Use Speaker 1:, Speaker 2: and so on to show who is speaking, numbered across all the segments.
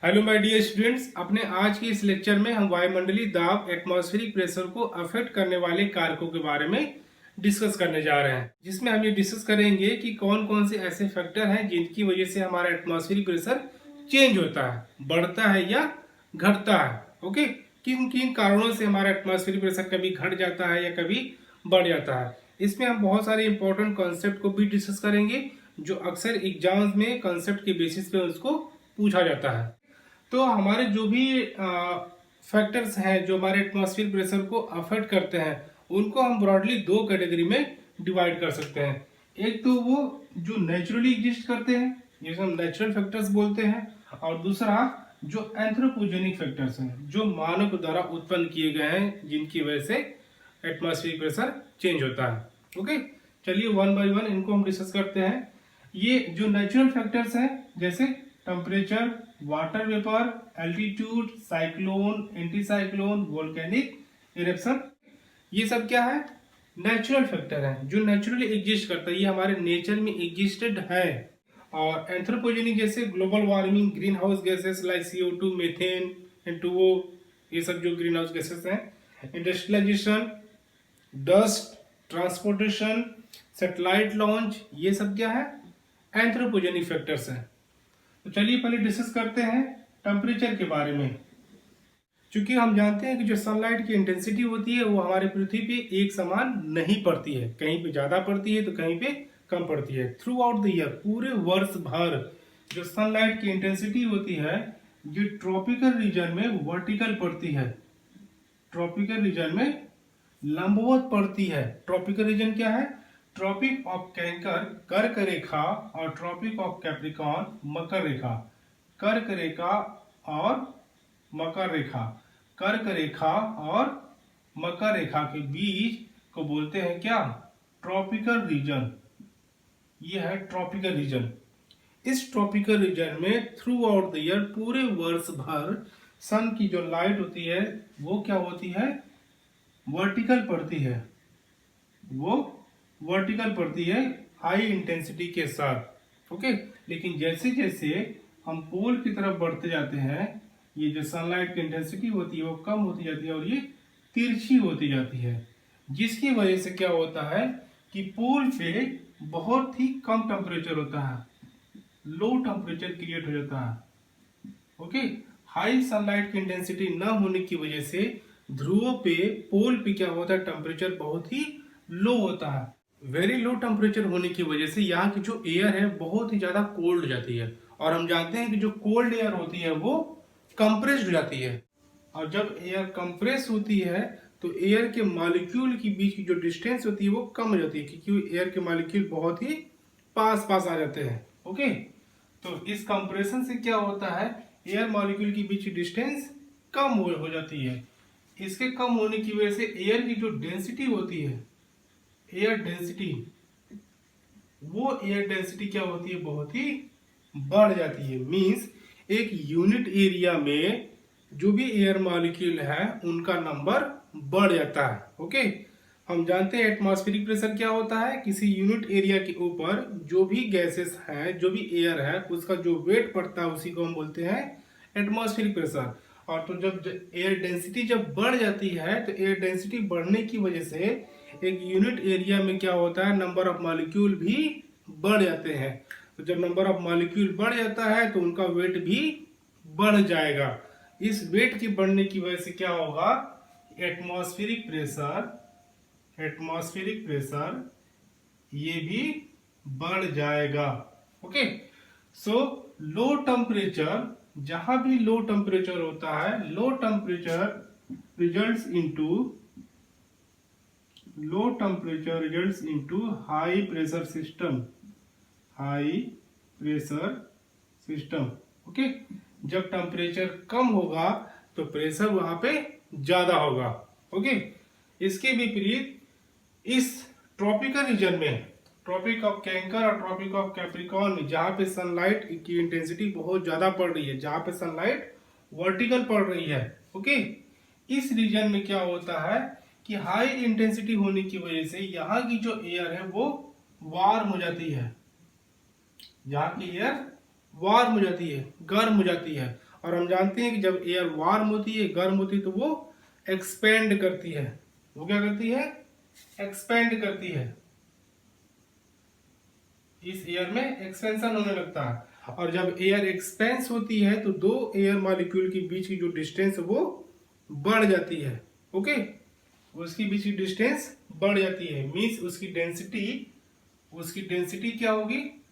Speaker 1: Hello my dear students, अपने आज के इस लेक्चर में हम वायुमंडलीय दाब एटमॉस्फेरिक प्रेशर को अफेक्ट करने वाले कारकों के बारे में डिस्कस करने जा रहे हैं, जिसमें हम ये डिस्कस करेंगे कि कौन कौन से ऐसे फैक्टर हैं जिनकी वजह से हमारा एटमॉस्फेरिक प्रेशर चेंज होता है, बढ़ता है या घटता है। ओके, किन किन कारणों से हमारा एटमॉस्फेरिक प्रेशर कभी घट जाता है या कभी बढ़ जाता है। इसमें हम बहुत सारे इंपॉर्टेंट कॉन्सेप्ट को भी डिस्कस करेंगे जो अक्सर एग्जाम्स में कॉन्सेप्ट के बेसिस पे उसको पूछा जाता है। तो हमारे जो भी फैक्टर्स हैं जो हमारे एटमॉस्फेयर प्रेशर को अफेक्ट करते हैं, उनको हम ब्रॉडली दो कैटेगरी में डिवाइड कर सकते हैं। एक तो वो जो नेचुरली एग्जिस्ट करते हैं, जिसे हम नेचुरल फैक्टर्स बोलते हैं, और दूसरा जो एंथ्रोपोजेनिक फैक्टर्स हैं जो मानव द्वारा उत्पन्न किए गए हैं, जिनकी वजह से एटमॉस्फेयर प्रेशर चेंज होता है। ओके, चलिए वन बाय वन इनको हम डिस्कस करते हैं। ये जो नेचुरल फैक्टर्स हैं जैसे temperature, water vapour, altitude, cyclone, anticyclone, volcanic eruption, ये सब क्या है? नेचुरल फैक्टर है जो नेचुरली एग्जिस्ट करता है, ये हमारे नेचर में एग्जिस्टेड है। और एंथ्रोपोजेनिक जैसे global warming, green house gases like CO2, methane, N2O, ये सब जो ग्रीन हाउस गैसेस हैं, industrialisation, dust, transportation, satellite launch, ये सब क्या है? एंथ्रोपोजेनिक फैक्टर्स हैं। तो चलिए पहले डिस्कस करते हैं टेम्परेचर के बारे में। क्योंकि हम जानते हैं कि जो सनलाइट की इंटेंसिटी होती है वो हमारे पृथ्वी पे एक समान नहीं पड़ती है, कहीं पे ज्यादा पड़ती है तो कहीं पे कम पड़ती है। थ्रू आउट द ईयर, पूरे वर्ष भर जो सनलाइट की इंटेंसिटी होती है ये ट्रॉपिकल रीजन में वर्टिकल पड़ती है, ट्रॉपिकल रीजन में लंबवत पड़ती है। ट्रॉपिकल रीजन क्या है? ट्रॉपिक ऑफ कैंकर कर्क रेखा और ट्रॉपिक ऑफ कैप्रिकॉर्न मकर रेखा। कर्क रेखा और मकर रेखा, कर्क रेखा और मकर रेखा के बीच को बोलते हैं क्या? Tropical region. ये है ट्रॉपिकल रीजन। इस ट्रॉपिकल रीजन में थ्रू आउट द ईयर, पूरे वर्ष भर सन की जो लाइट होती है वो क्या होती है? वर्टिकल पड़ती है, वो वर्टिकल पड़ती है हाई इंटेंसिटी के साथ। ओके, लेकिन जैसे जैसे हम पोल की तरफ बढ़ते जाते हैं, ये जो सनलाइट की इंटेंसिटी होती है वो कम होती जाती है और ये तिरछी होती जाती है, जिसकी वजह से क्या होता है कि पोल पे बहुत ही कम टेम्परेचर होता है, लो टेम्परेचर क्रिएट हो जाता है। ओके, हाई सनलाइट की इंटेंसिटी न होने की वजह से ध्रुवों पे, पोल पे क्या होता है? टेम्परेचर बहुत ही लो होता है। वेरी लो टेम्परेचर होने की वजह से यहाँ की जो एयर है बहुत ही ज्यादा कोल्ड हो जाती है, और हम जानते हैं कि जो कोल्ड एयर होती है वो कंप्रेस्ड हो जाती है। और जब एयर कंप्रेस होती है तो एयर के मॉलिक्यूल के बीच की जो डिस्टेंस होती है वो कम हो जाती है, क्योंकि एयर के मॉलिक्यूल बहुत ही पास पास आ जाते हैं। ओके, तो इस कंप्रेशन से क्या होता है? एयर मॉलिक्यूल के बीच की डिस्टेंस कम हो जाती है। इसके कम होने की वजह से एयर की जो डेंसिटी होती है, एयर डेंसिटी, वो एयर डेंसिटी क्या होती है? बहुत ही बढ़ जाती है। मींस एक यूनिट एरिया में जो भी एयर मॉलिक्यूल है उनका नंबर बढ़ जाता है। ओके, हम जानते हैं एटमॉस्फेरिक प्रेशर क्या होता है? किसी यूनिट एरिया के ऊपर जो भी गैसेस है, जो भी एयर है, उसका जो वेट पड़ता है उसी को हम बोलते हैं एटमॉस्फेरिक प्रेशर। और तो जब एयर डेंसिटी जब बढ़ जाती है तो एयर डेंसिटी बढ़ने की वजह से एक यूनिट एरिया में क्या होता है? नंबर ऑफ मॉलिक्यूल भी बढ़ जाते हैं। तो जब नंबर ऑफ मॉलिक्यूल बढ़ जाता है तो उनका वेट भी बढ़ जाएगा। इस वेट के बढ़ने की वजह से क्या होगा? एटमॉस्फेरिक प्रेशर, एटमॉस्फेरिक प्रेशर ये भी बढ़ जाएगा। ओके, सो लो टेम्परेचर, जहां भी लो टेम्परेचर होता है, low temperature results into high pressure system, high pressure system. Okay, जब टेम्परेचर कम होगा तो प्रेशर वहां पे ज्यादा होगा। ओके, इसके विपरीत इस ट्रॉपिकल रीजन में, ट्रॉपिक ऑफ कैंकर और ट्रॉपिक ऑफ कैप्रिकॉर्न में, जहां पे सनलाइट की इंटेंसिटी बहुत ज्यादा पड़ रही है, जहां पे सनलाइट वर्टिकल पड़ रही है, ओके, इस रीजन में क्या होता है कि हाई इंटेंसिटी होने की वजह से यहाँ की जो एयर है वो वार्म हो जाती है, यहाँ की एयर वार्म हो जाती है, गर्म हो जाती है, और हम जानते हैं कि जब एयर वार्म होती है, गर्म होती है, तो वो एक्सपेंड करती है। वो क्या करती है? एक्सपेंड करती है। इस एयर में एक्सपेंशन होने लगता है, और जब एयर एक्सपेंस होती है तो दो एयर मॉलिक्यूल के बीच की जो डिस्टेंस है वो बढ़ जाती है। ओके, उसकी बीच की डिस्टेंस बढ़ जाती है, मींस उसकी डेंसिटी क्या होगी?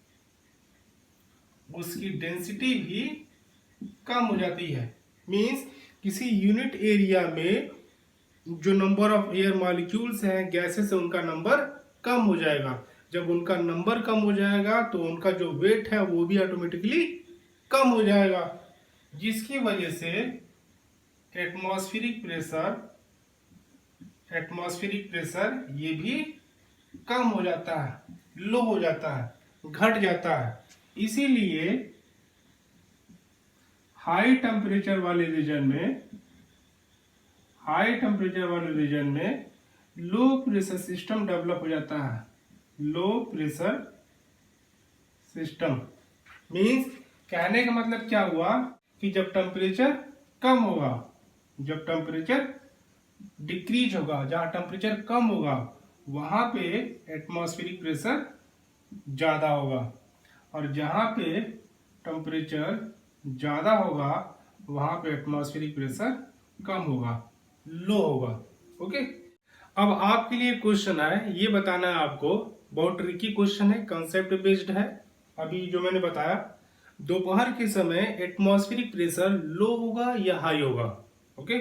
Speaker 1: उसकी डेंसिटी भी कम हो जाती है। मींस किसी यूनिट एरिया में जो नंबर ऑफ एयर मॉलिक्यूल्स हैं, गैसेस है, उनका नंबर कम हो जाएगा। जब उनका नंबर कम हो जाएगा तो उनका जो वेट है वो भी ऑटोमेटिकली कम हो जाएगा, जिसकी वजह से एटमॉस्फेरिक प्रेशर ये भी कम हो जाता है, लो हो जाता है, घट जाता है। इसीलिए हाई टेम्परेचर वाले रीजन में लो प्रेशर सिस्टम डेवलप हो जाता है। लो प्रेशर सिस्टम मीन्स कहने का मतलब क्या हुआ कि जब टेम्परेचर कम होगा, जब टेम्परेचर डिक्रीज होगा, जहां टेम्परेचर कम होगा वहां पे एटमॉस्फेरिक प्रेशर ज्यादा होगा, और जहां पे टेम्परेचर ज्यादा होगा वहां पे एटमॉस्फेरिक प्रेशर कम होगा, लो होगा। ओके, अब आपके लिए क्वेश्चन है, ये बताना है आपको, बहुत ट्रिकी क्वेश्चन है, कंसेप्ट बेस्ड है। अभी जो मैंने बताया, दोपहर के समय एटमॉस्फेरिक प्रेशर लो होगा या हाई होगा? ओके,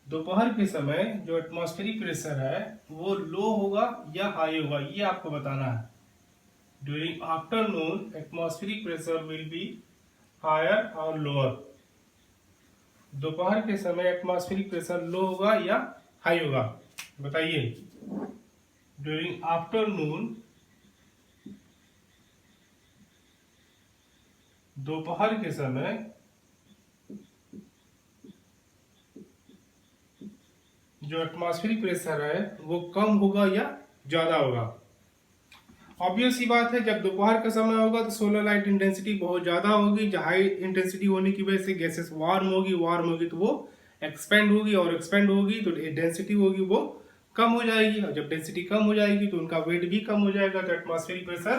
Speaker 1: दोपहर के समय जो एटमॉस्फेरिक प्रेशर है वो लो होगा या हाई होगा, ये आपको बताना है। During afternoon atmospheric pressure will be higher और लोअर। दोपहर के समय एटमॉस्फेरिक प्रेशर लो होगा या हाई होगा, बताइए। ड्यूरिंग आफ्टरनून, दोपहर के समय जो एटमॉस्फेरिक प्रेशर है वो कम होगा या ज्यादा होगा? ऑब्वियस सी बात है, जब दोपहर का समय होगा तो सोलर लाइट इंटेंसिटी बहुत ज्यादा होगी। हाई इंटेंसिटी होने की वजह से गैसेस वार्म होगी तो वो एक्सपेंड होगी, और एक्सपेंड होगी तो डेंसिटी होगी वो कम हो जाएगी, और जब डेंसिटी कम हो जाएगी तो उनका वेट भी कम हो जाएगा, तो एटमॉस्फेरिक प्रेशर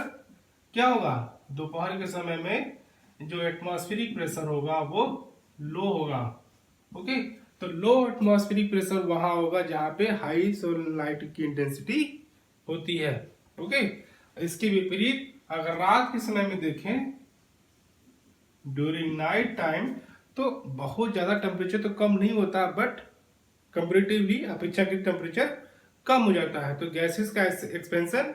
Speaker 1: क्या होगा? दोपहर के समय में जो एटमॉस्फेरिक प्रेशर होगा वो लो होगा। ओके, तो लो एटमॉस्फेरिक प्रेशर वहां होगा जहां पे हाई सोलर लाइट की इंटेंसिटी होती है। ओके, इसके विपरीत अगर रात के समय में देखें, ड्यूरिंग नाइट टाइम, तो बहुत ज्यादा टेम्परेचर तो कम नहीं होता, बट कंपेरेटिवली अपेक्षाकृत टेम्परेचर कम हो जाता है, तो गैसेस का एक्सपेंशन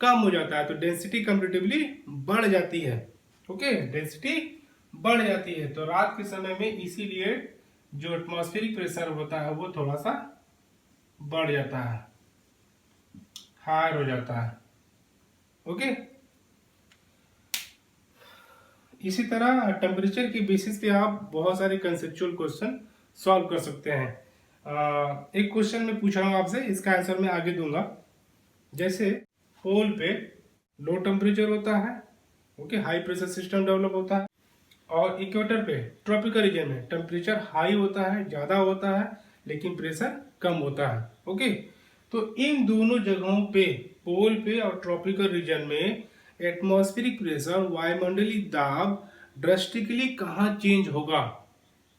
Speaker 1: कम हो जाता है, तो डेंसिटी कंपेरेटिवली बढ़ जाती है। ओके, डेंसिटी बढ़ जाती है, तो रात के समय में इसीलिए जो एटमॉस्फेरिक प्रेशर होता है वो थोड़ा सा बढ़ जाता है, हायर हो जाता है। ओके, इसी तरह टेम्परेचर के बेसिस पे आप बहुत सारे कंसेप्चुअल क्वेश्चन सॉल्व कर सकते हैं। एक क्वेश्चन मैं पूछ रहा हूं आपसे, इसका आंसर मैं आगे दूंगा। जैसे पोल पे लो टेम्परेचर होता है, okay, high pressure system develop होता है, और इक्वेटर पे ट्रॉपिकल रीजन में टेम्परेचर हाई होता है, ज्यादा होता है, लेकिन प्रेशर कम होता है। ओके, तो इन दोनों जगहों पे, पोल पे और ट्रॉपिकल रीजन में एटमॉस्फेरिक प्रेशर, वायुमंडलीय दाब ड्रास्टिकली कहाँ चेंज होगा?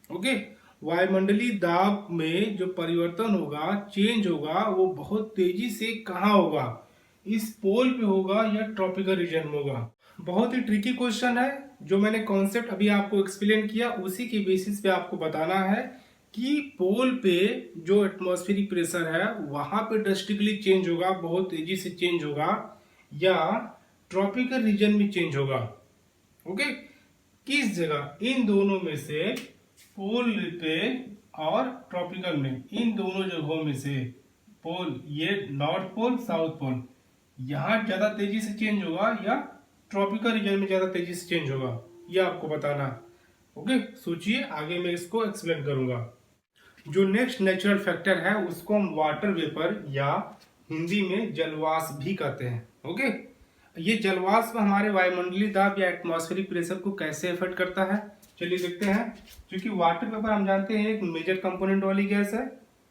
Speaker 1: ओके, वायुमंडलीय दाब में जो परिवर्तन होगा, चेंज होगा, वो बहुत तेजी से कहाँ होगा? इस पोल पे होगा या ट्रॉपिकल रीजन में होगा? बहुत ही ट्रिकी क्वेश्चन है। जो मैंने कॉन्सेप्ट अभी आपको एक्सप्लेन किया उसी के बेसिस पे आपको बताना है कि पोल पे जो एटमॉस्फेरिक प्रेशर है वहां पे ड्रास्टिकली चेंज होगा, बहुत तेजी से चेंज होगा, या ट्रॉपिकल रीजन में चेंज होगा। ओके, किस जगह? इन दोनों में से, पोल पे और ट्रॉपिकल में, इन दोनों जगहों में से, पोल, ये नॉर्थ पोल, साउथ पोल, यहां ज्यादा तेजी से चेंज होगा या ट्रॉपिकल रीजन में ज्यादा तेजी से चेंज होगा, ये आपको बताना। ओके, सोचिए, आगे मैं इसको एक्सप्लेन करूंगा। जो नेक्स्ट नेचुरल फैक्टर है उसको हम वाटर वेपर या हिंदी में जलवाष्प भी कहते हैं। ओके, ये जलवाष्प हमारे वायुमंडलीय दाब या एटमॉस्फेरिक प्रेशर को कैसे इफेक्ट करता है, चलिए देखते हैं। क्योंकि वाटर वेपर हम जानते हैं एक मेजर कंपोनेंट वाली गैस है।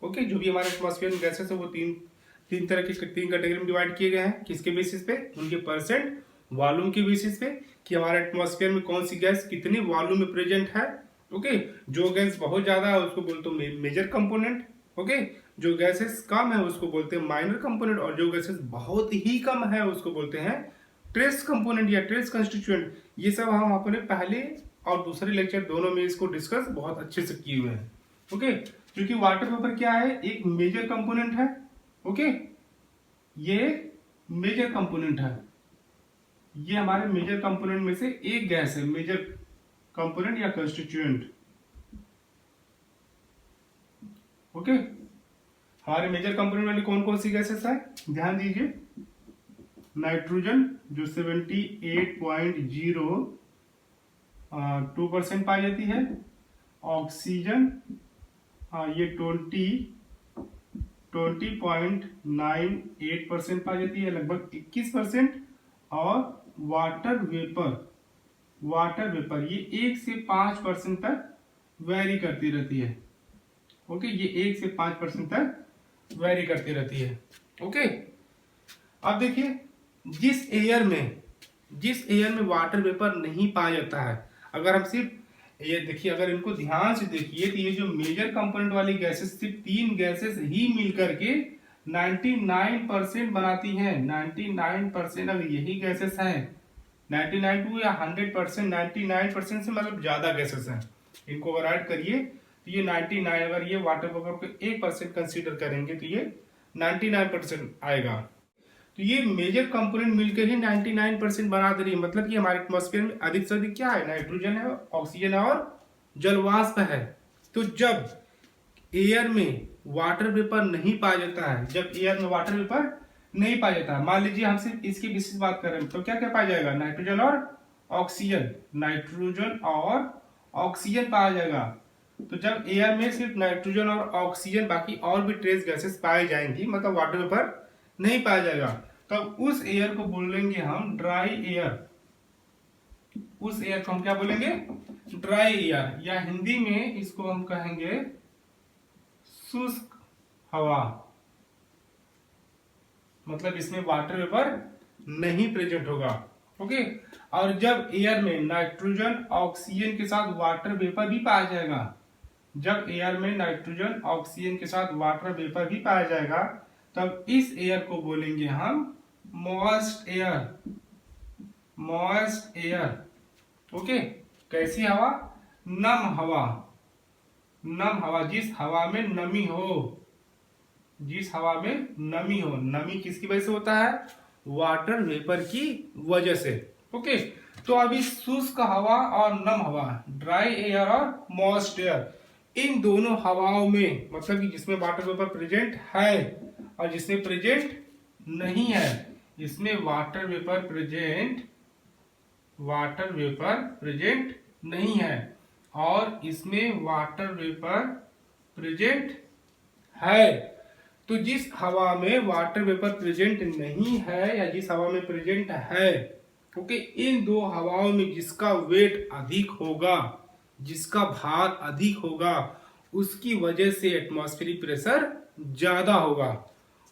Speaker 1: ओके, जो भी हमारे एटमॉस्फेयर में गैसेस है वो तीन तरह की तीन कैटेगरी में डिवाइड किए गए हैं। किसके बेसिस पे? उनके परसेंट वॉल्यूम के बेसिस पे, कि हमारे एटमॉस्फेयर में कौन सी गैस कितनी वॉल्यूम में प्रेजेंट है। ओके, जो गैस बहुत ज्यादा है उसको बोलते हैं मेजर कंपोनेंट। ओके, जो गैसेस कम है उसको बोलते हैं माइनर कंपोनेंट, और जो गैसेस बहुत ही कम है उसको बोलते हैं ट्रेस कंपोनेंट या ट्रेस कंस्टिट्यूएंट। ये सब हम अपने पहले और दूसरे लेक्चर दोनों में इसको डिस्कस बहुत अच्छे से किए हुए हैं। ओके, क्योंकि वाटर वेपर क्या है, एक मेजर कंपोनेंट है। ओके, ये मेजर कंपोनेंट है, ये हमारे मेजर कंपोनेंट में से एक गैस है, मेजर कंपोनेंट या कंस्टिट्यूएंट। ओके, हमारे मेजर कंपोनेंट वाली कौन कौन सी गैसेस है, ध्यान दीजिए। नाइट्रोजन जो 78.02% पाई जाती है। ऑक्सीजन ये 20.98% पाई जाती है, लगभग 21%। और वाटर वेपर ये 1 से 5% तक वेरी करती रहती है। ओके, ये 1 से 5% तक वेरी करती रहती है। ओके, अब देखिए, जिस एयर में वाटर वेपर नहीं पाया जाता है, अगर हम सिर्फ ये देखिए, अगर इनको ध्यान से देखिए तो ये जो मेजर कंपोनेंट वाली गैसेस सिर्फ 3 गैसेस ही मिलकर के 99% बनाती हैं। 99% अगर यही गैसेस हैं, 99 या 100%, 99% से मतलब ज्यादा गैसेस हैं, इनको अगर ऐड करिए तो ये 99, अगर ये वाटर वेपर को 1% कंसीडर करेंगे तो ये 99% आएगा। तो ये मेजर कंपोनेंट मिलकर ही 99% बना दे रही है। मतलब कि हमारे एटमॉस्फेयर में अधिक से अधिक क्या है, नाइट्रोजन है, ऑक्सीजन है और जलवाष्प है। तो जब एयर में वाटर वेपर नहीं पाया जाता है, जब एयर में वाटर वेपर नहीं पाया जाता है, मान लीजिए हम सिर्फ इसकी विशेष बात कर रहे हैं, तो क्या क्या पाया जाएगा, नाइट्रोजन और ऑक्सीजन, नाइट्रोजन और ऑक्सीजन पाया जाएगा। तो जब एयर में सिर्फ नाइट्रोजन और ऑक्सीजन, बाकी और भी ट्रेस गैसेस पाए जाएंगी, मतलब वाटर वेपर नहीं पाया जाएगा, तब उस एयर को बोलेंगे हम ड्राई एयर। उस एयर को हम क्या बोलेंगे, ड्राई एयर, या हिंदी में इसको हम कहेंगे शुष्क हवा। मतलब इसमें वाटर वेपर नहीं प्रेजेंट होगा। ओके, और जब एयर में नाइट्रोजन ऑक्सीजन के साथ वाटर वेपर भी पाया जाएगा, जब एयर में नाइट्रोजन ऑक्सीजन के साथ वाटर वेपर भी पाया जाएगा, तब इस एयर को बोलेंगे हम moist air. Moist air. Okay, कैसी हवा, नम हवा। नम हवा, जिस हवा में नमी हो, जिस हवा में नमी हो। नमी किसकी वजह से होता है, वाटर वेपर की वजह से। ओके, तो अभी शुष्क हवा और नम हवा, ड्राई एयर और मॉइस्ट एयर, इन दोनों हवाओं में, मतलब कि जिसमें वाटर वेपर प्रेजेंट है और जिसमें प्रेजेंट नहीं है, इसमें वाटर वेपर प्रेजेंट नहीं है, और इसमें वाटर वेपर प्रेजेंट है। तो जिस हवा में वाटर वेपर प्रेजेंट नहीं है या जिस हवा में प्रेजेंट है, ओके, इन दो हवाओं में जिसका वेट अधिक होगा, जिसका भार अधिक होगा, उसकी वजह से एटमॉस्फेरिक प्रेशर ज्यादा होगा।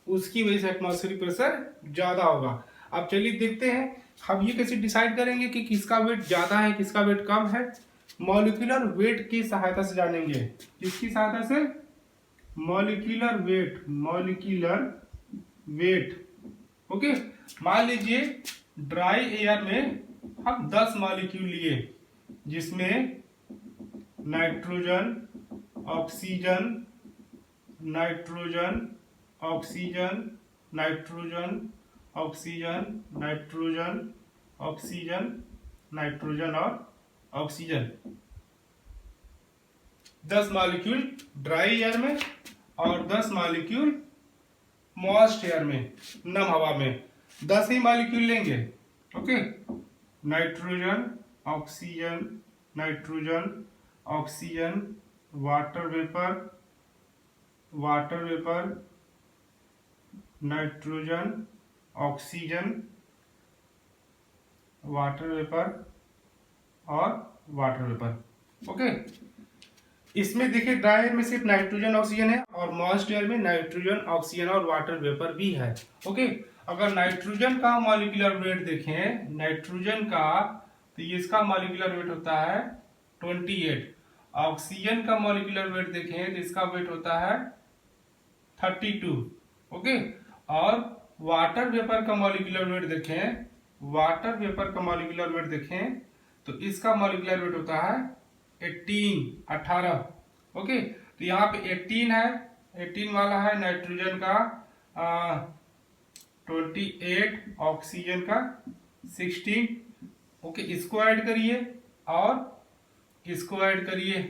Speaker 1: उसकी वजह से एटमॉस्फेरिक प्रेशर ज्यादा होगा। अब चलिए देखते हैं हम ये कैसे डिसाइड करेंगे कि किसका वेट ज्यादा है, किसका वेट कम है। मॉलिक्यूलर वेट की सहायता से जानेंगे। किसकी सहायता से, मॉलिक्यूलर वेट। ओके, मान लीजिए ड्राई एयर में हम 10 मॉलिक्यूल लिए, जिसमें nitrogen oxygen nitrogen oxygen nitrogen oxygen nitrogen oxygen nitrogen और ऑक्सीजन, 10 मॉलिक्यूल ड्राई एयर में और 10 मॉलिक्यूल मॉइस्ट एयर में, नम हवा में 10 ही मॉलिक्यूल लेंगे। Okay, nitrogen oxygen nitrogen oxygen, water vapour nitrogen oxygen water vapour और वाटर वेपर। ओके, इसमें देखिए ड्राई एयर में सिर्फ नाइट्रोजन ऑक्सीजन है और मॉइस्ट एयर में नाइट्रोजन ऑक्सीजन और वाटर वेपर भी है। ओके, अगर नाइट्रोजन का मॉलिक्यूलर वेट देखें, नाइट्रोजन का, तो ये इसका मॉलिक्यूलर वेट होता है 28। ऑक्सीजन का मॉलिक्यूलर वेट देखें तो इसका वेट होता है 32। ओके, और वाटर वेपर का मॉलिक्यूलर वेट देखें, वाटर वेपर का मॉलिक्यूलर वेट देखें तो इसका मॉलिक्यूलर वेट होता है 18। ओके, तो यहाँ पे 18 है, 18 वाला है नाइट्रोजन का, 28, ऑक्सीजन का 16। ओके, इसको ऐड करिए और इसको ऐड करिए,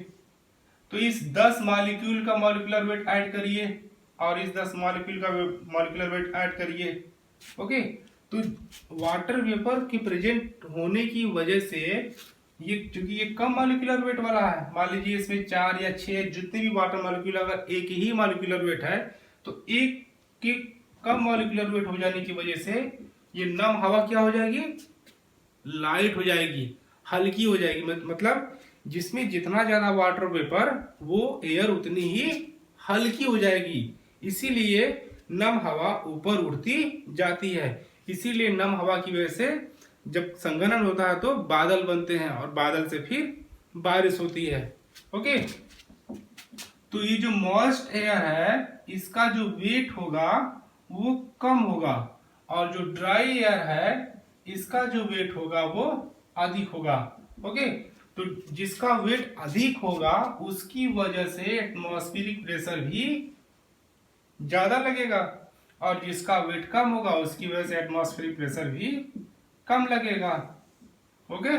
Speaker 1: तो इस 10 मॉलिक्यूल का मॉलिक्यूलर वेट ऐड करिए और इस 10 मॉलिक्यूल का मॉलिक्यूलर वेट ऐड करिए। ओके, तो वाटर वेपर के प्रेजेंट होने की वजह से ये, क्योंकि ये कम मॉलिक्यूलर वेट वाला है, मान लीजिए इसमें 4 या 6 जितने भी वाटर मॉलिक्यूल, अगर एक ही मॉलिक्यूलर वेट है तो एक के कम मॉलिक्यूलर वेट हो जाने की वजह से ये नम हवा क्या हो जाएगी, लाइट हो जाएगी, हल्की हो जाएगी। मतलब जिसमें जितना ज्यादा वाटर वेपर वो एयर उतनी ही हल्की हो जाएगी, इसीलिए नम हवा ऊपर उड़ती जाती है। इसीलिए नम हवा की वजह से जब संघनन होता है तो बादल बनते हैं और बादल से फिर बारिश होती है। ओके, तो ये जो मॉइस्ट एयर है इसका जो वेट होगा वो कम होगा और जो ड्राई एयर है इसका जो वेट होगा वो अधिक होगा। ओके, तो जिसका वेट अधिक होगा उसकी वजह से एटमॉस्फेरिक प्रेशर भी ज्यादा लगेगा और जिसका वेट कम होगा उसकी वजह से एटमॉस्फेरिक प्रेशर भी कम लगेगा। ओके,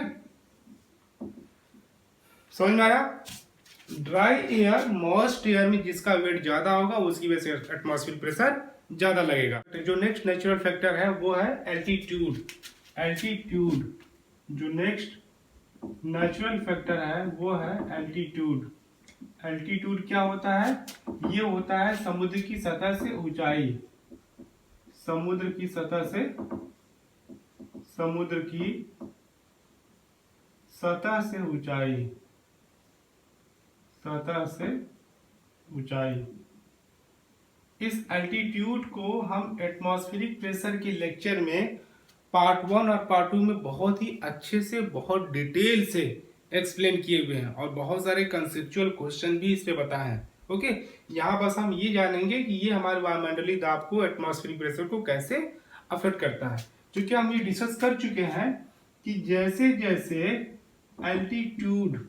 Speaker 1: समझ में आया? ड्राई एयर, मॉइस्ट एयर में जिसका वेट ज्यादा होगा उसकी वजह से एटमॉस्फेरिक प्रेशर ज्यादा लगेगा। तो जो नेक्स्ट नेचुरल फैक्टर है वो है एल्टीट्यूड। एल्टीट्यूड, जो नेक्स्ट नेचुरल फैक्टर है वो है एल्टीट्यूड। एल्टीट्यूड क्या होता है? ये होता है समुद्र की सतह से ऊंचाई, समुद्र की सतह से, समुद्र की सतह से ऊंचाई, सतह से ऊंचाई। इस एल्टीट्यूड को हम एटमॉस्फेरिक प्रेशर के लेक्चर में पार्ट 1 और पार्ट 2 में बहुत ही अच्छे से, बहुत डिटेल से एक्सप्लेन किए हुए हैं और बहुत सारे कंसेप्चुअल क्वेश्चन भी इस पे बताए हैं। ओके, यहाँ बस हम ये जानेंगे कि ये हमारे वायुमंडलीय दाब को, एटमॉस्फेरिक प्रेशर को कैसे अफेक्ट करता है। क्योंकि हम ये डिस्कस कर चुके हैं कि जैसे जैसे एल्टीट्यूड,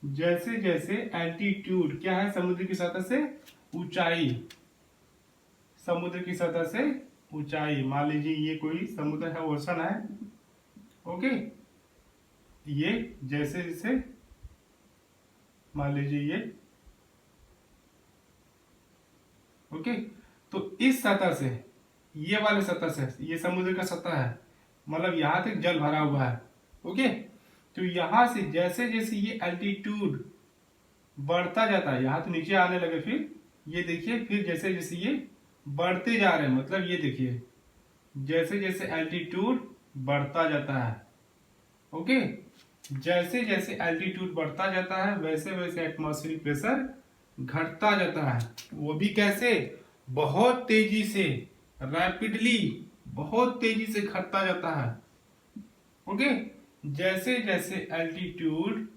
Speaker 1: जैसे जैसे एल्टीट्यूड क्या है, समुद्र की सतह से ऊंचाई, समुद्र की सतह से ऊंचाई, मान लीजिए ये कोई समुद्र है, ओशन है। ओके, ये जैसे जैसे मान लीजिए ये, ओके, तो इस सतह से, ये वाले सतह से, ये समुद्र का सतह है, मतलब यहां तक जल भरा हुआ है। ओके, तो यहां से जैसे जैसे ये एल्टीट्यूड बढ़ता जाता है, यहां तो नीचे आने लगे, फिर ये देखिए, फिर जैसे जैसे ये बढ़ते जा रहे हैं, मतलब ये देखिए जैसे जैसे एल्टीट्यूड बढ़ता जाता है। ओके, जैसे जैसे एल्टीट्यूड बढ़ता जाता है वैसे वैसे एटमॉस्फेरिक प्रेशर घटता जाता है। वो भी कैसे? बहुत तेजी से, रैपिडली, बहुत तेजी से घटता जाता है। ओके, जैसे जैसे एल्टीट्यूड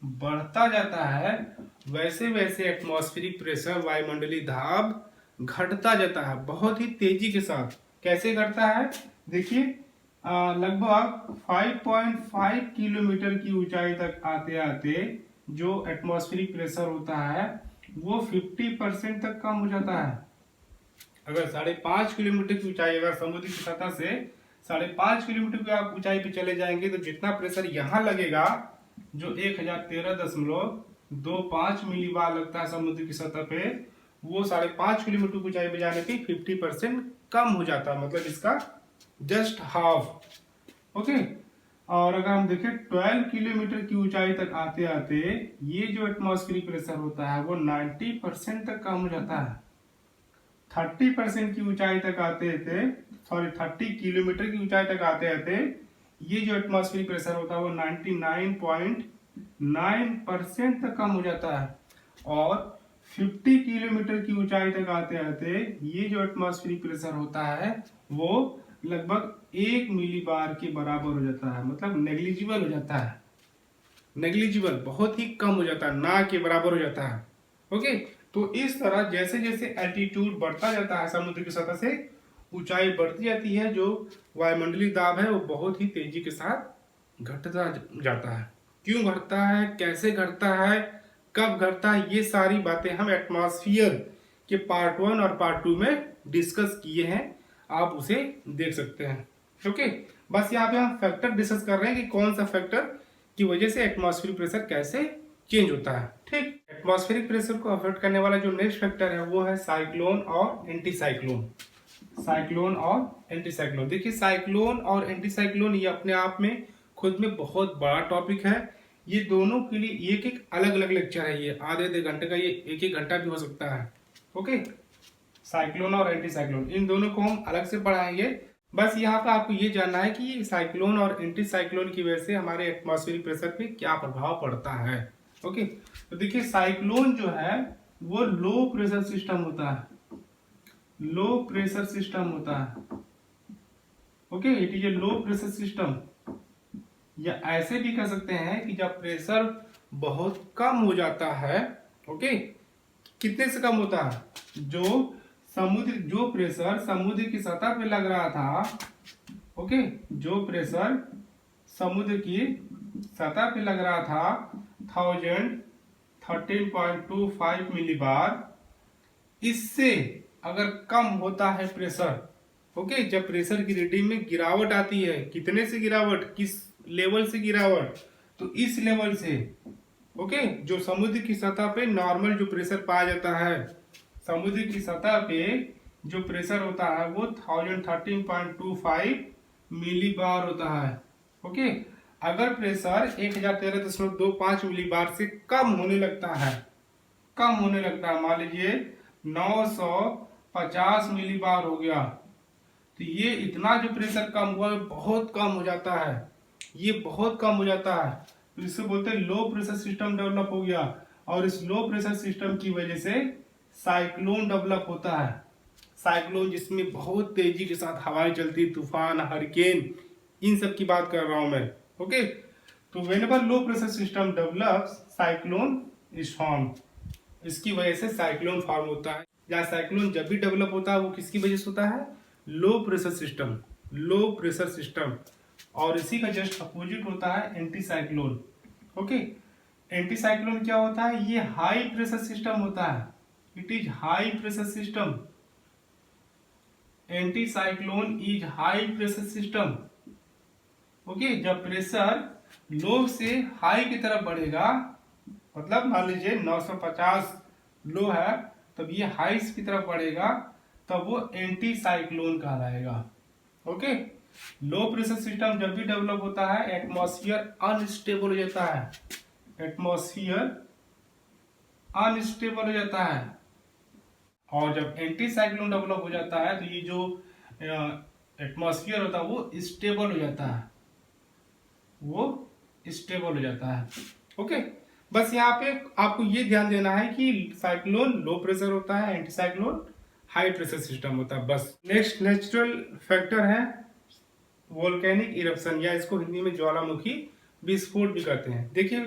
Speaker 1: बढ़ता जाता है वैसे वैसे एटमॉस्फेरिक प्रेशर, वायुमंडलीय दाब घटता जाता है बहुत ही तेजी के साथ। कैसे घटता है? देखिए, लगभग 5.5 किलोमीटर की ऊंचाई तक आते आते जो एटमॉस्फेरिक प्रेशर होता है वो 50% तक कम हो जाता है। अगर 5.5 किलोमीटर की ऊंचाई, अगर समुद्र की सतह से 5.5 किलोमीटर की आप ऊंचाई पे चले जाएंगे तो जितना प्रेशर यहाँ लगेगा, जो 1013.25 मिलीबार लगता है समुद्र की सतह पे, वो 5.5 किलोमीटर की ऊंचाई पे जाने पे 50% कम हो जाता है, मतलब इसका जस्ट हाफ। ओके, और अगर हम देखें 12 किलोमीटर की ऊंचाई तक आते आते ये जो एटमॉस्फेरिक प्रेशर होता है वो 90% तक कम हो जाता है। 30% की ऊंचाई तक आते थे, 30 किलोमीटर की ऊंचाई तक आते आते ये जो एटमॉस्फेरिक प्रेशर होता है वो 99.9% तक कम हो जाता है, और 50 किलोमीटर की ऊंचाई तक आते आते ये जो एटमॉस्फेरिक प्रेशर होता है वो लगभग 1 मिलीबार के बराबर हो जाता है, मतलब नेग्लिजिबल हो जाता है। नेग्लिजिबल बहुत ही कम हो जाता है, ना के बराबर हो जाता है। ओके, तो इस तरह जैसे जैसे एल्टीट्यूड बढ़ता जाता है समुद्र की सतह से, ऊंचाई बढ़ती जाती है, जो वायुमंडलीय दाब है वो बहुत ही तेजी के साथ घटता जाता है। क्यों घटता है, कैसे घटता है, कब घटता है, ये सारी बातें हम एटमॉस्फेयर के पार्ट 1 और पार्ट 2 में डिस्कस किए हैं, आप उसे देख सकते हैं। ओके, बस यहाँ पे हम फैक्टर डिस्कस कर रहे हैं कि कौन सा फैक्टर की वजह से एटमॉस्फेरिक प्रेशर कैसे चेंज होता है। ठीक, एटमॉस्फेरिक प्रेशर को अफेक्ट करने वाला जो नेक्स्ट फैक्टर है वो है साइक्लोन और एंटी साइक्लोन। साइक्लोन और एंटी साइक्लोन, देखिए साइक्लोन और एंटी साइक्लोन ये अपने आप में खुद में बहुत बड़ा टॉपिक है। ये दोनों के लिए एक एक अलग अलग लेक्चर है, ये आधे आधे घंटे का, ये एक एक घंटा भी हो सकता है। ओके, साइक्लोन और एंटी साइक्लोन इन दोनों को हम अलग से पढ़ाएंगे। बस यहाँ पे आपको ये जानना है कि साइक्लोन और एंटी साइक्लोन की वजह से हमारे एटमॉस्फेरिक प्रेशर पे क्या प्रभाव पड़ता है। ओके, तो देखिए साइक्लोन जो है वो लो प्रेशर सिस्टम होता है, लो प्रेशर सिस्टम होता है। Okay, it is a low pressure system, या ऐसे भी कह सकते हैं कि जब प्रेशर बहुत कम हो जाता है, ओके, कितने से कम होता है, जो प्रेशर समुद्र की सतह पे लग रहा था, ओके, जो प्रेशर समुद्र की सतह पे लग रहा था 13.25 मिलीबार, इससे अगर कम होता है प्रेशर, ओके, जब प्रेशर की रीडिंग में गिरावट आती है, कितने से गिरावट, किस लेवल से गिरावट, तो इस लेवल से, ओके, जो समुद्र की सतह पे नॉर्मल जो प्रेशर पाया जाता है, समुद्र की सतह पे जो प्रेशर होता है वो 1013.25 मिलीबार होता है। ओके, अगर प्रेशर 1013.25 मिलीबार से कम होने लगता है, मान लीजिए 950 मिलीबार हो गया, तो ये इतना जो प्रेशर कम हुआ बहुत कम हो जाता है, ये बहुत कम हो जाता है, तो इससे बोलते हैं लो प्रेशर सिस्टम डेवलप हो गया, और इस लो प्रेशर सिस्टम की वजह से साइक्लोन डेवलप होता है। साइक्लोन जिसमें बहुत तेजी के साथ हवाएं चलती, तूफान, हरिकेन, इन सब की बात कर रहा हूं मैं। ओके, तो whenever low pressure system develops cyclone is form, इसकी वजह से साइक्लोन फॉर्म होता है। या साइक्लोन जब भी डेवलप होता है वो किसकी वजह से होता है, low pressure system, low pressure system. और इसी का जस्ट अपोजिट होता है anti cyclone. Okay, anti cyclone क्या होता है, ये हाई प्रेशर सिस्टम होता है, it is high pressure system. Anti cyclone is high pressure system. Okay, जब प्रेशर लो से हाई की तरफ बढ़ेगा, मतलब मान लीजिए 950 लो है, तब ये हाई की तरफ बढ़ेगा, तब वो एंटी साइक्लोन कहलाएगा। ओके, लो प्रेशर सिस्टम जब भी डेवलप होता है एटमॉस्फेयर अनस्टेबल हो जाता है, एटमॉस्फेयर अनस्टेबल हो जाता है। और जब एंटी साइक्लोन डेवलप हो जाता है तो ये जो एटमॉस्फेयर होता है वो स्टेबल हो जाता है, वो स्टेबल हो जाता है। ओके, बस यहाँ पे आपको ये ध्यान देना है कि साइक्लोन लो प्रेशर होता है, anti cyclone high pressure system होता है, बस। नेक्स्ट नेचुरल फैक्टर है वोल्केनिक इरप्शन, या इसको हिंदी में ज्वालामुखी विस्फोट भी कहते हैं। देखिए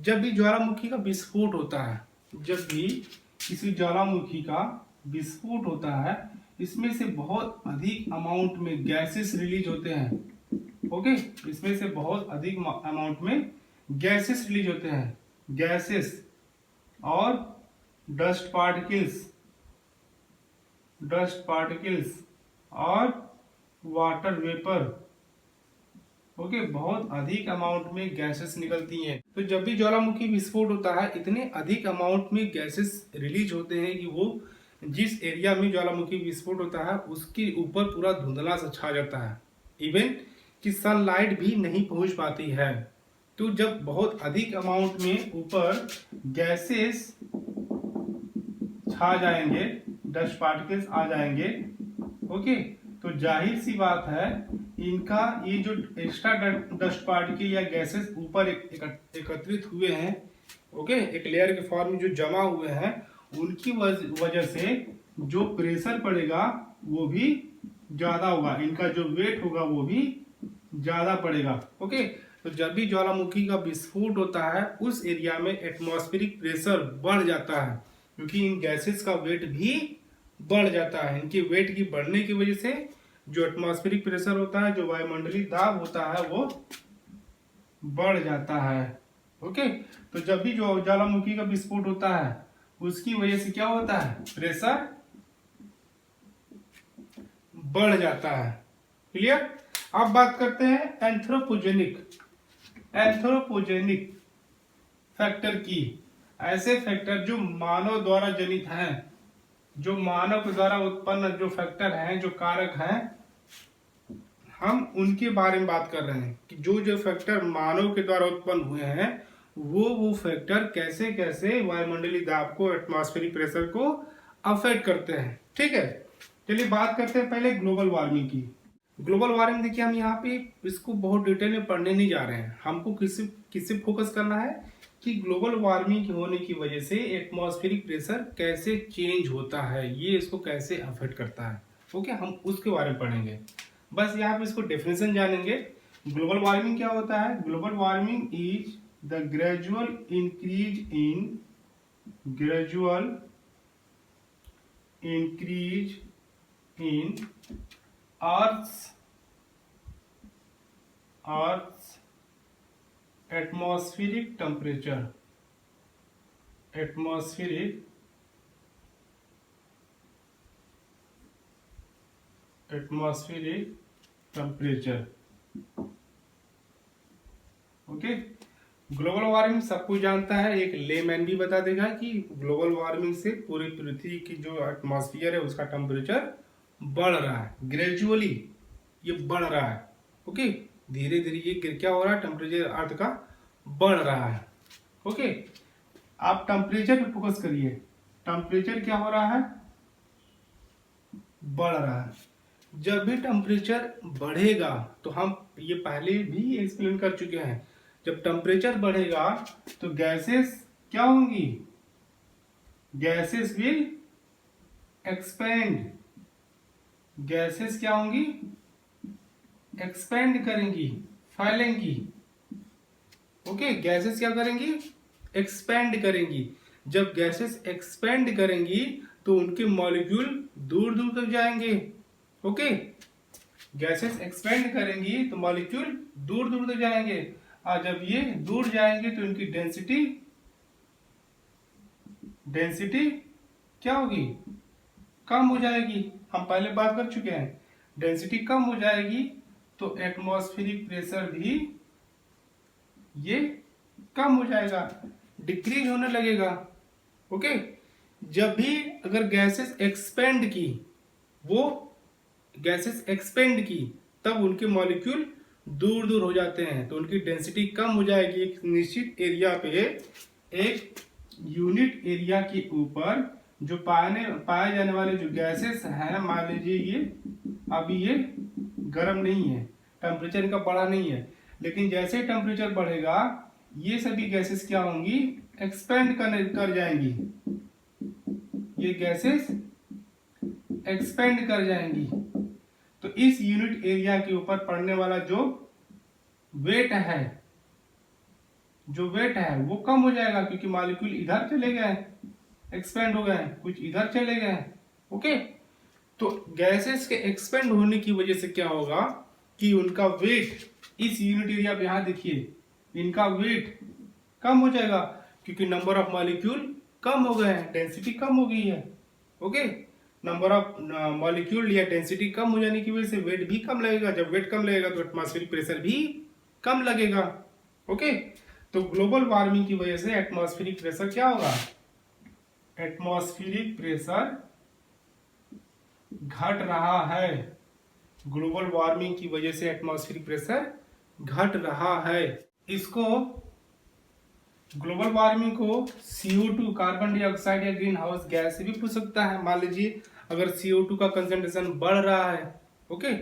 Speaker 1: जब भी ज्वालामुखी का विस्फोट होता है, जब भी किसी ज्वालामुखी का विस्फोट होता है, इसमें से बहुत अधिक अमाउंट में गैसेस रिलीज होते हैं। ओके, इसमें से बहुत अधिक अमाउंट में गैसेस रिलीज होते हैं, गैसेस और डस्ट पार्टिकल्स और वाटर वेपर। ओके, बहुत अधिक अमाउंट में गैसेस निकलती हैं। तो जब भी ज्वालामुखी विस्फोट होता है इतने अधिक अमाउंट में गैसेस रिलीज होते हैं कि वो जिस एरिया में ज्वालामुखी विस्फोट होता है उसके ऊपर पूरा धुंधला सा छा जाता है, इवन कि सनलाइट भी नहीं पहुंच पाती है। तो जब बहुत अधिक अमाउंट में ऊपर गैसेस छा जाएंगे, डस्ट पार्टिकल्स आ जाएंगे, ओके, तो जाहिर सी बात है इनका ये जो एक्स्ट्रा डस्ट पार्टिकल या गैसेस ऊपर एकत्रित हुए हैं, ओके, एक लेयर के फॉर्म में जो जमा हुए हैं, उनकी वजह से जो प्रेशर पड़ेगा वो भी ज्यादा होगा, इनका जो वेट होगा वो भी ज्यादा पड़ेगा। ओके, तो जब भी ज्वालामुखी का विस्फोट होता है उस एरिया में एटमॉस्फेरिक प्रेशर बढ़ जाता है, क्योंकि इन गैसेस का वेट भी बढ़ जाता है। इनके वेट की बढ़ने की वजह से जो एटमॉस्फेरिक प्रेशर होता है, जो वायुमंडलीय दाब होता है, वो बढ़ जाता है। ओके, तो जब भी जो ज्वालामुखी का विस्फोट होता है उसकी वजह से क्या होता है, प्रेशर बढ़ जाता है। क्लियर। अब बात करते हैं एंथ्रोपोजेनिक फैक्टर की। ऐसे फैक्टर जो मानव द्वारा जनित हैं, जो मानव के द्वारा उत्पन्न जो फैक्टर हैं, जो कारक हैं, हम उनके बारे में बात कर रहे हैं कि जो जो फैक्टर मानव के द्वारा उत्पन्न हुए हैं वो फैक्टर कैसे कैसे वायुमंडलीय दाब को, एटमॉस्फेरिक प्रेशर को अफेक्ट करते हैं। ठीक है, चलिए बात करते हैं पहले ग्लोबल वार्मिंग की। ग्लोबल वार्मिंग देखिए, हम यहाँ पे इसको बहुत डिटेल में पढ़ने नहीं जा रहे हैं, हमको किससे फोकस करना है कि ग्लोबल वार्मिंग होने की वजह से एटमॉस्फेरिक प्रेशर कैसे चेंज होता है, ये इसको कैसे अफेक्ट करता है। ओके, हम उसके बारे में पढ़ेंगे। बस यहाँ पे इसको डेफिनेशन जानेंगे। ग्लोबल वार्मिंग क्या होता है? Global warming is the gradual increase in Earth's atmospheric temperature, okay. Global warming सब कुछ जानता है, एक लेमैन भी बता देगा कि ग्लोबल वार्मिंग से पूरी पृथ्वी की जो एटमॉस्फेयर है उसका टेम्परेचर बढ़ रहा है, ग्रेजुअली ये बढ़ रहा है। ओके, धीरे धीरे ये क्या हो रहा है, टेम्परेचर अर्थ का बढ़ रहा है। ओके, आप टेम्परेचर पे फोकस करिए, टेम्परेचर क्या हो रहा है, बढ़ रहा है। जब भी टेम्परेचर बढ़ेगा, तो हम ये पहले भी एक्सप्लेन कर चुके हैं, जब टेम्परेचर बढ़ेगा तो गैसेस क्या होंगी, गैसेस विल एक्सपेंड, गैसेस क्या होंगी, एक्सपेंड करेंगी, फैलेंगी। ओके, गैसेस क्या करेंगी, एक्सपेंड करेंगी। जब गैसेस एक्सपेंड करेंगी तो उनके मॉलिक्यूल दूर दूर तक जाएंगे। ओके, गैसेस एक्सपेंड करेंगी तो मॉलिक्यूल दूर दूर तक जाएंगे, और जब ये दूर जाएंगे तो इनकी डेंसिटी क्या होगी, कम हो जाएगी। हम पहले बात कर चुके हैं, डेंसिटी कम हो जाएगी तो एटमॉस्फेरिक प्रेशर भी ये कम हो जाएगा, डिक्रीज होने लगेगा। ओके, जब भी अगर गैसेस एक्सपेंड की, वो गैसेस एक्सपेंड की, तब उनके मॉलिक्यूल दूर दूर हो जाते हैं, तो उनकी डेंसिटी कम हो जाएगी। एक निश्चित एरिया पे, एक यूनिट एरिया के ऊपर जो पाए जाने वाले जो गैसेस हैं, मान लीजिए ये अभी ये गर्म नहीं है, टेम्परेचर इनका बढ़ा नहीं है, लेकिन जैसे टेम्परेचर बढ़ेगा ये सभी गैसेस क्या होंगी, एक्सपेंड कर जाएंगी, ये गैसेस एक्सपेंड कर जाएंगी। तो इस यूनिट एरिया के ऊपर पड़ने वाला जो वेट है वो कम हो जाएगा, क्योंकि मॉलिक्यूल इधर चले गए, एक्सपेंड हो गए, कुछ इधर चले गए। ओके, तो गैसेस के एक्सपेंड होने की वजह से क्या होगा कि उनका वेट इस यूनिट एरिया पे, यहां देखिए, इनका वेट कम हो जाएगा, क्योंकि नंबर ऑफ मॉलिक्यूल कम हो गए हैं, डेंसिटी कम हो गई है। ओके, नंबर ऑफ मॉलिक्यूल या डेंसिटी कम हो जाने की वजह से वेट भी कम लगेगा। जब वेट कम लगेगा तो एटमॉस्फेरिक प्रेशर भी कम लगेगा। ओके, तो ग्लोबल वार्मिंग की वजह से एटमॉस्फेरिक प्रेशर क्या होगा, एटमॉस्फेरिक प्रेशर घट रहा है। ग्लोबल वार्मिंग की वजह से एटमॉस्फेरिक प्रेशर घट रहा है। इसको ग्लोबल वार्मिंग को CO2 कार्बन डाइऑक्साइड या ग्रीन हाउस गैस से भी पूछ सकता है। मान लीजिए अगर CO2 का कंसंट्रेशन बढ़ रहा है, ओके,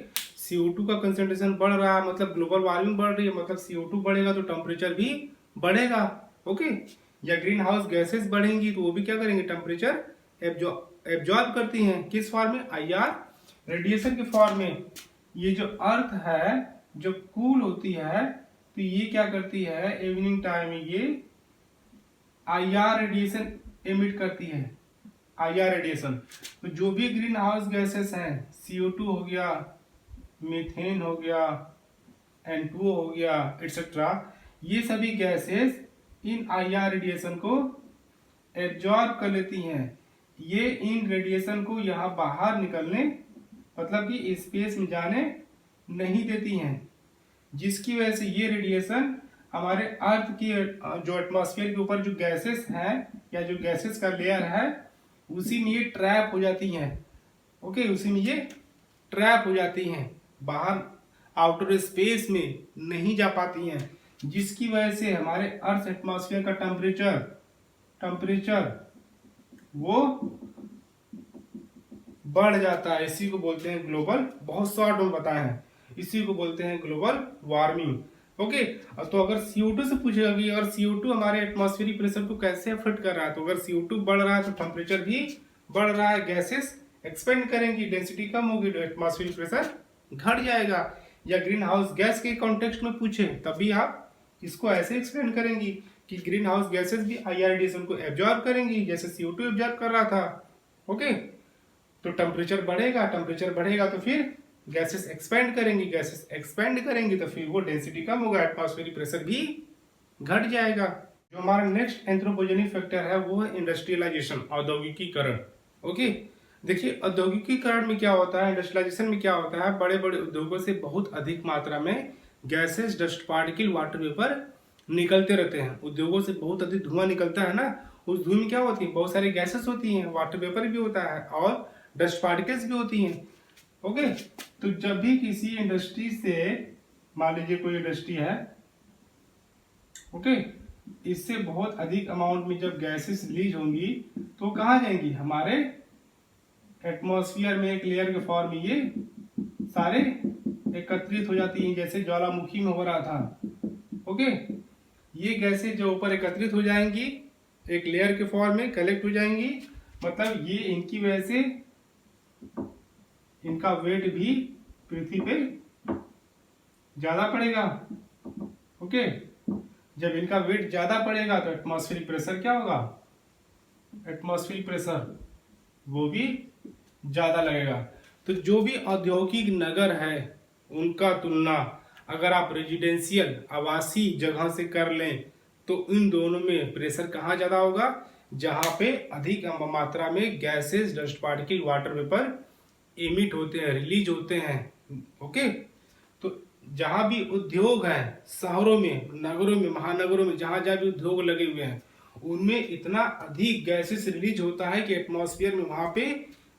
Speaker 1: CO2 का कंसेंट्रेशन बढ़ रहा है मतलब ग्लोबल वार्मिंग बढ़ रही है, मतलब CO2 बढ़ेगा तो टेम्परेचर भी बढ़ेगा। ओके, या ग्रीन हाउस गैसेस बढ़ेंगी तो वो भी क्या करेंगे, टेम्परेचर एब्जॉर्ब करती हैं। किस फॉर्म में, IR रेडिएशन के फॉर्म में। ये जो अर्थ है जो कूल होती है तो ये क्या करती है, इवनिंग टाइम में ये IR रेडिएशन एमिट करती है, IR रेडिएशन। तो जो भी ग्रीन हाउस गैसेस हैं, CO2 हो गया, मीथेन हो गया, N2O हो गया, एटसेट्रा, ये सभी गैसेस इन IR रेडिएशन को एब्जॉर्ब कर लेती हैं। ये इन रेडिएशन को यहाँ बाहर निकलने मतलब कि स्पेस में जाने नहीं देती हैं, जिसकी वजह से ये रेडिएशन हमारे अर्थ की जो एटमॉस्फेयर के ऊपर जो गैसेस हैं या जो गैसेस का लेयर है उसी में ये ट्रैप हो जाती हैं। ओके, उसी में ये ट्रैप हो जाती हैं, बाहर आउटर स्पेस में नहीं जा पाती हैं, जिसकी वजह से हमारे अर्थ एटमॉस्फेयर का टेम्परेचर वो बढ़ जाता है। इसी को बोलते हैं ग्लोबल, बहुत शॉर्ट में बताए हैं, इसी को बोलते हैं ग्लोबल वार्मिंग। ओके, तो अगर CO2 से पूछेगा कि अगर CO2 हमारे एटमॉस्फेरिक प्रेशर को कैसे अफेक्ट कर रहा है, तो अगर CO2 बढ़ रहा है तो टेम्परेचर भी बढ़ रहा है, गैसेस एक्सपेंड करेंगी, डेंसिटी कम होगी तो एटमॉस्फेरिक प्रेशर घट जाएगा। या ग्रीन हाउस गैस के कॉन्टेक्स्ट में पूछे तभी आप इसको ऐसे एक्सप्लेन करेंगी कि ग्रीन हाउस गैसेस भी IR रेडिएशन को एब्जॉर्ब करेंगी जैसे CO2 एब्जॉर्ब कर रहा था। ओके, तो टेम्परेचर बढ़ेगा तो फिर गैसेस एक्सपेंड करेंगी तो फिर वो डेंसिटी कम होगा, एटमॉस्फेरिक प्रेशर भी घट जाएगा। जो हमारा नेक्स्ट एंथ्रोपोजेनिक फैक्टर है वो है इंडस्ट्रियलाइजेशन, औद्योगिकीकरण। ओके, देखिए औद्योगिकीकरण में क्या होता है, इंडस्ट्रियलाइजेशन में क्या होता है, बड़े बड़े उद्योगों से बहुत अधिक मात्रा में gases, dust particle, water vapour निकलते रहते हैं। उद्योगों से बहुत अधिक धुआं निकलता है ना, उस धुएं में क्या होती है, बहुत सारी गैसेस होती हैं, वाटर वेपर भी होता है और डस्ट पार्टिकल्स भी होती हैं। ओके, तो जब भी किसी इंडस्ट्री से, मान लीजिए कोई इंडस्ट्री है, ओके, इससे बहुत अधिक अमाउंट में जब गैसेस रिलीज होंगी तो कहाँ जाएंगी, हमारे एटमॉस्फेयर में एक लेयर के फॉर्म में ये सारे एकत्रित हो जाती हैं, जैसे ज्वालामुखी में हो रहा था। ओके, ये गैसेस जो ऊपर एकत्रित हो जाएंगी एक लेयर के फॉर्म में कलेक्ट हो जाएंगी, मतलब ये इनकी वजह से इनका वेट भी पृथ्वी पे ज्यादा पड़ेगा। ओके, जब इनका वेट ज्यादा पड़ेगा तो एटमॉस्फेरिक प्रेशर क्या होगा, एटमॉस्फेरिक प्रेशर वो भी ज्यादा लगेगा। तो जो भी औद्योगिक नगर है उनका तुलना अगर आप रेजिडेंशियल आवासीय जगह से कर लें तो इन दोनों में प्रेशर कहाँ ज्यादा होगा, जहां पे अधिक मात्रा में gases, dust particle, water vapour emit होते हैं, रिलीज होते हैं। ओके, तो जहां भी उद्योग है, शहरों में, नगरों में, महानगरों में, जहां जहां भी उद्योग लगे हुए हैं उनमें इतना अधिक गैसेस रिलीज होता है कि एटमॉस्फेयर में वहां पे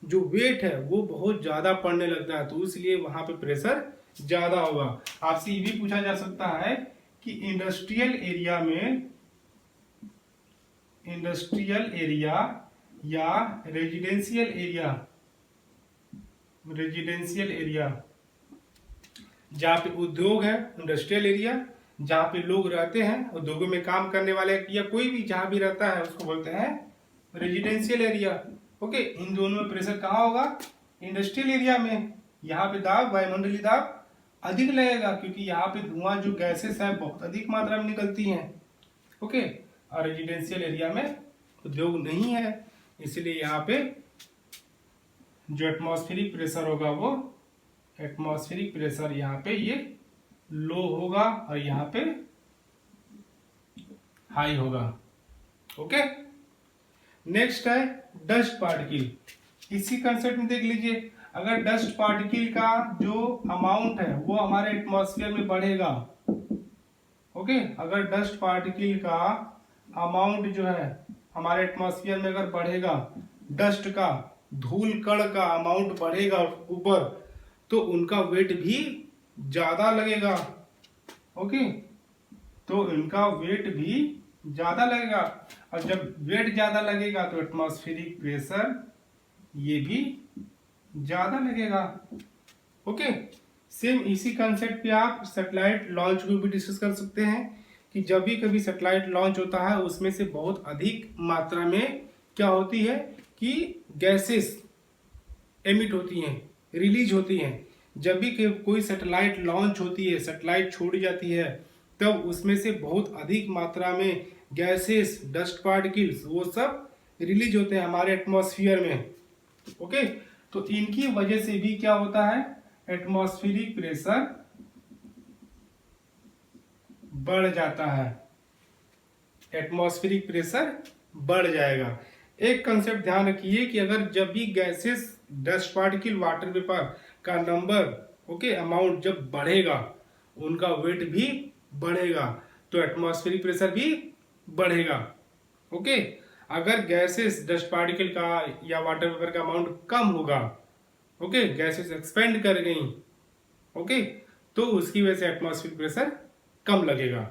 Speaker 1: जो वेट है वो बहुत ज्यादा पड़ने लगता है, तो इसलिए वहां पे प्रेशर ज्यादा होगा। आपसे ये भी पूछा जा सकता है कि इंडस्ट्रियल एरिया या रेजिडेंशियल एरिया जहाँ पे उद्योग है, इंडस्ट्रियल एरिया जहाँ पे लोग रहते हैं, उद्योगों में काम करने वाले या कोई भी जहाँ भी रहता है उसको बोलते हैं रेजिडेंशियल एरिया। ओके, इन दोनों में प्रेशर कहाँ होगा, इंडस्ट्रियल एरिया में। यहाँ पे दाब, वायुमंडलीय दाब अधिक लगेगा क्योंकि यहाँ पे धुआं जो गैसेस है बहुत अधिक मात्रा में निकलती हैं। ओके, और रेजिडेंशियल एरिया में उद्योग नहीं है, इसलिए यहाँ पे जो एटमॉस्फेरिक प्रेशर होगा वो एटमॉस्फेरिक प्रेशर यहाँ पे ये लो होगा और यहाँ पे हाई होगा। ओके, नेक्स्ट है डस्ट पार्टिकल। इसी कंसेप्ट में देख लीजिए, अगर डस्ट पार्टिकल का जो अमाउंट है वो हमारे एटमॉस्फेयर में बढ़ेगा। ओके, अगर डस्ट पार्टिकल का अमाउंट जो है हमारे एटमॉस्फेयर में अगर बढ़ेगा, डस्ट का, धूल कण का अमाउंट बढ़ेगा ऊपर, तो उनका वेट भी ज्यादा लगेगा। ओके, तो इनका वेट भी ज्यादा लगेगा और जब वेट ज्यादा लगेगा तो एटमॉस्फेरिक प्रेशर ये भी ज्यादा लगेगा। ओके, सेम इसी कंसेप्ट पे आप सैटेलाइट लॉन्च को भी डिस्कस कर सकते हैं कि जब भी कभी सैटेलाइट लॉन्च होता है उसमें से बहुत अधिक मात्रा में क्या होती है कि गैसेस एमिट होती हैं, रिलीज होती हैं। जब भी कोई सैटेलाइट लॉन्च होती है, सैटेलाइट छोड़ी जाती है, तब उसमें से बहुत अधिक मात्रा में गैसेस, डस्ट पार्टिकल्स वो सब रिलीज होते हैं हमारे एटमॉस्फेयर में। ओके, तो इनकी वजह से भी क्या होता है, एटमॉस्फेरिक प्रेशर बढ़ जाता है, एटमॉस्फेरिक प्रेशर बढ़ जाएगा। एक कंसेप्ट ध्यान रखिए कि अगर जब भी gases, dust particle, water vapour का नंबर, ओके, अमाउंट जब बढ़ेगा, उनका वेट भी बढ़ेगा, तो एटमॉस्फेरिक प्रेशर भी बढ़ेगा। ओके, अगर गैसेस, डस्ट पार्टिकल का या वाटर वेपर का अमाउंट कम होगा, ओके, गैसेस एक्सपेंड कर गई, ओके, तो उसकी वजह से एटमॉस्फेरिक प्रेशर कम लगेगा।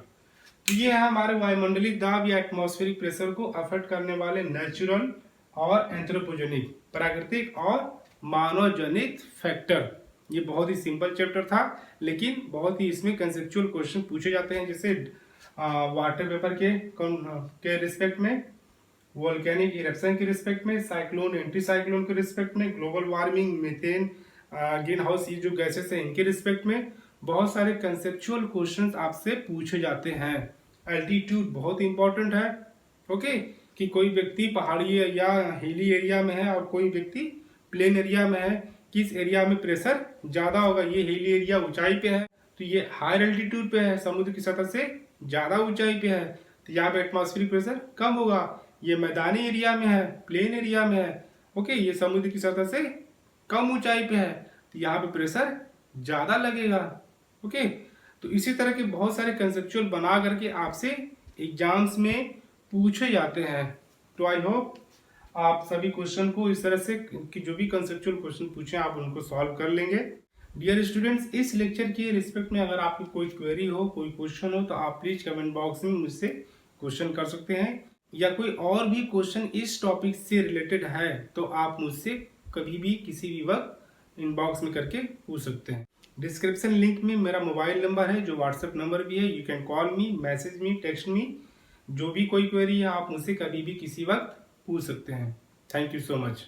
Speaker 1: तो ये है हमारे वायुमंडलीय दाब या एटमॉस्फेरिक प्रेशर को अफेक्ट करने वाले नेचुरल और एंथ्रोपोजेनिक, प्राकृतिक और मानव जनित फैक्टर। ये बहुत ही सिंपल चैप्टर था, लेकिन बहुत ही इसमें कंसेप्चुअल क्वेश्चन पूछे जाते हैं, जैसे वाटर वेपर के रिस्पेक्ट में, वोल्केनिक इरप्शन के रिस्पेक्ट में, साइक्लोन, एंटी साइक्लोन के रिस्पेक्ट में, global warming, methane, green house, ये जो गैसेस हैं इनके रिस्पेक्ट में बहुत सारे कंसेप्चुअल क्वेश्चंस आपसे पूछे जाते हैं। एल्टीट्यूड बहुत इंपॉर्टेंट है, ओके, कि कोई व्यक्ति पहाड़ी या हिली एरिया में है और कोई व्यक्ति प्लेन एरिया में है, किस एरिया में प्रेशर ज्यादा होगा। ये हिली एरिया ऊंचाई पे है, तो ये हायर एल्टीट्यूड पे है, समुद्र की सतह से ज्यादा ऊंचाई पे है, तो यहाँ पे एटमॉस्फेरिक प्रेशर कम होगा। ये मैदानी एरिया में है, प्लेन एरिया में है, ओके, ये समुद्र की सतह से कम ऊंचाई पे है, तो यहाँ पे प्रेशर ज्यादा लगेगा। ओके, तो इसी तरह के बहुत सारे कंसेप्चुअल बना करके आपसे एग्जाम्स में पूछे जाते हैं। तो आई होप आप सभी क्वेश्चन को इस तरह से कि जो भी कंसेप्चुअल क्वेश्चन पूछे आप उनको सॉल्व कर लेंगे। डियर स्टूडेंट्स, इस लेक्चर के रिस्पेक्ट में अगर आपकी कोई क्वेरी हो, कोई क्वेश्चन हो, तो आप प्लीज कमेंट बॉक्स में मुझसे क्वेश्चन कर सकते हैं, या कोई और भी क्वेश्चन इस टॉपिक से रिलेटेड है तो आप मुझसे कभी भी किसी भी वक्त इनबॉक्स में करके पूछ सकते हैं। डिस्क्रिप्शन लिंक में मेरा मोबाइल नंबर है, जो व्हाट्सएप नंबर भी है। You can call me, message me, text me, जो भी कोई क्वेरी है आप मुझसे कभी भी किसी वक्त पूछ सकते हैं। Thank you so much.